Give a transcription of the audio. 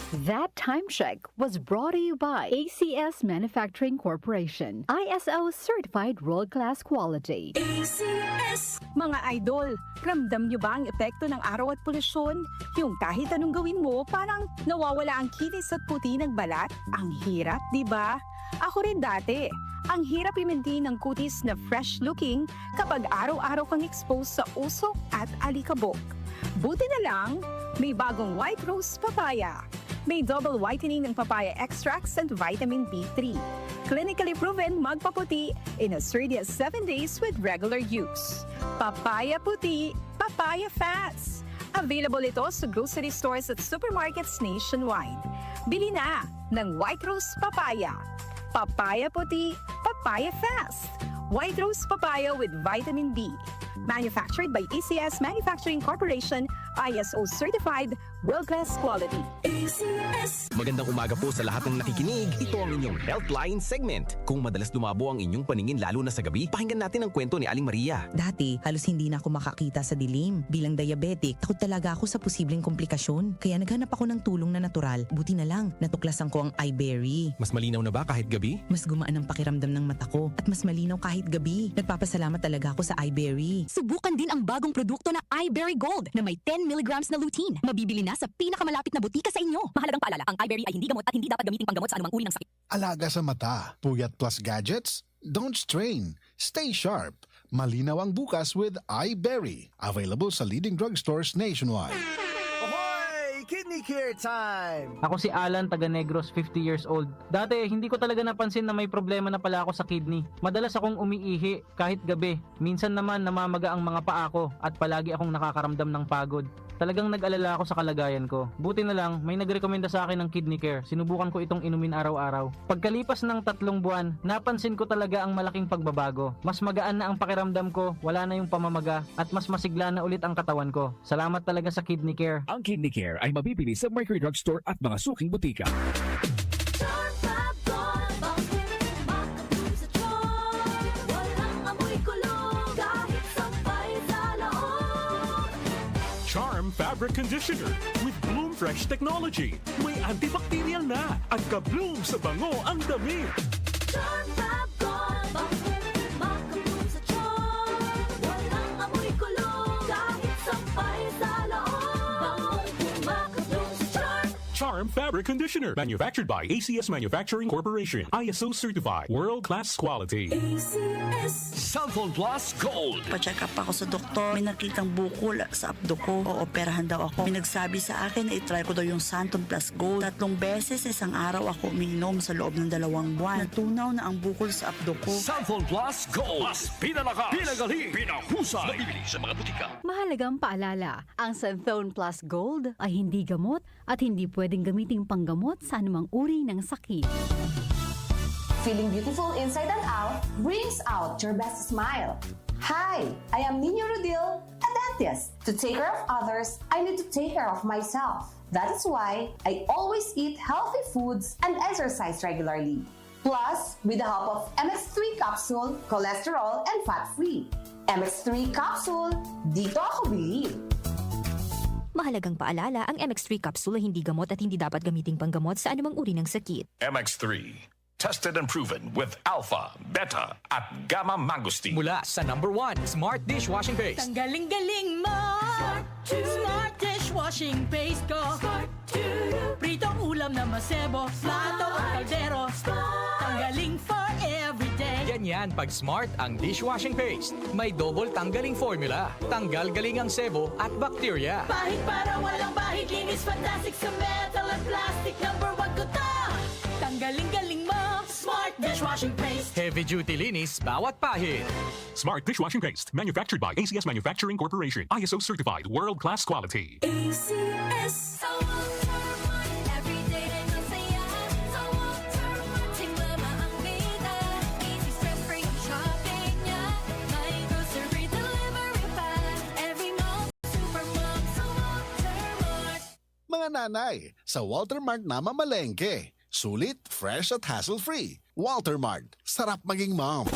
That time check was brought to you by ACS Manufacturing Corporation, ISO certified world-class quality. ACS. Mga idol, ramdam nyo ba ang epekto ng araw at polusyon? Yung kahit anong gawin mo, parang nawawala ang kinis at puti ng balat? Ang hirap, di ba? Ako rin dati. Ang hirap i-maintain ng kutis na fresh-looking kapag araw-araw kang exposed sa usok at alikabok. Buti na lang, may bagong White Rose Papaya. May double whitening ng papaya extracts and vitamin B3. Clinically proven magpaputi in as early as 7 days with regular use. Papaya puti, papaya fast. Available ito sa grocery stores at supermarkets nationwide. Bili na ng White Rose Papaya. Papaya puti, papaya fast. White Rose Papaya with vitamin B. Manufactured by ACS Manufacturing Corporation, ISO certified, world-class quality. ACS. Magandang umaga po sa lahat ng nakikinig. Ito ang inyong Healthline segment. Kung madalas dumabo ang inyong paningin lalo na sa gabi, pakinggan natin ang kwento ni Aling Maria. Dati, halos hindi na ako makakita sa dilim. Bilang diabetic, takot talaga ako sa posibleng komplikasyon. Kaya naghanap ako ng tulong na natural. Buti na lang, natuklasan ko ang iBerry. Mas malinaw na ba kahit gabi? Mas gumaan ang pakiramdam ng mata ko at mas malinaw kahit gabi. Nagpapasalamat talaga ako sa iBerry. Subukan din ang bagong produkto na iBerry Gold na may 10 mg na lutein. Mabibili na sa pinakamalapit na butika sa inyo. Mahalagang paalala, ang iBerry ay hindi gamot at hindi dapat gamiting panggamot sa anumang uri ng sakit. Alaga sa mata, puyat plus gadgets? Don't strain. Stay sharp. Malinaw ang bukas with iBerry. Available sa leading drugstores nationwide. Ahoy! Kidney Care time! Ako si Alan, taga Negros, 50 years old. Dati, hindi ko talaga napansin na may problema na pala ako sa kidney. Madalas akong umiihi kahit gabi. Minsan naman namamaga ang mga paa ko at palagi akong nakakaramdam ng pagod. Talagang nag-alala ako sa kalagayan ko. Buti na lang, may nagrekomenda sa akin ng Kidney Care. Sinubukan ko itong inumin araw-araw. Pagkalipas ng 3 buwan, napansin ko talaga ang malaking pagbabago. Mas magaan na ang pakiramdam ko, wala na yung pamamaga, at mas masigla na ulit ang katawan ko. Salamat talaga sa Kidney Care. Ang Kidney Care ay mabibili sa Mercury Drugstore at mga suking butika. Charm Fabric Conditioner with Bloom Fresh Technology. May antibacterial na at ka-bloom sa bango ang damit. Charm Fab Gold. Bakit makabloom sa charm? Walang amoy kulong kahit sampay sa loob. Bakit makabloom sa charm? Charm Fabric Conditioner. Manufactured by ACS Manufacturing Corporation. ISO certified. World-class quality. ACS. Cellphone Plus Gold. Pa-check up ako sa doktor. May nakitang bukol sa abdo ko. Ooperahan daw ako. May nagsabi sa akin na itry ko daw yung Santon Plus Gold. 3 beses isang araw ako umiinom sa loob ng 2 buwan. Natunaw na ang bukol sa abdo ko. Cellphone Plus Gold. Mas pinalakas, pinagaling, pinahusay. Mabibili sa mga butika. Mahalagang paalala, ang Santhone Plus Gold ay hindi gamot at hindi pwedeng gamiting panggamot sa anumang uri ng sakit. Feeling beautiful inside and out brings out your best smile. Hi, I am Nino Rodil, a dentist. To take care of others, I need to take care of myself. That is why I always eat healthy foods and exercise regularly. Plus, with the help of MX3 capsule, cholesterol and fat-free. MX3 capsule, dito ako believe. Mahalagang paalala, ang MX3 capsule ay hindi gamot at hindi dapat gamiting panggamot sa anumang uri ng sakit. MX3. Tested and proven with alpha, beta, at gamma mangosteen. Mula sa #1 Smart Dishwashing Paste. Tanggaling-galing mo. Smart Dishwashing Paste ko. Pritong ulam na masebo. Plato o kaldero. Tanggaling for everyday. Ganyan pag Smart ang dishwashing paste. May double tanggaling formula. Tanggal galing ang sebo at bacteria. Bahid para walang bahid. Linis fantastic sa metal at plastic. #1 ko to. Tanggaling-galing mo. Smart Dishwashing Paste. Heavy duty linis bawat pahid. Smart Dishwashing Paste. Manufactured by ACS Manufacturing Corporation. ISO certified. World-class quality. ACS. Mga nanay, sa Walter Mart na mamalengke. Sulit, fresh at hassle-free. Walter Mart, sarap maging mom.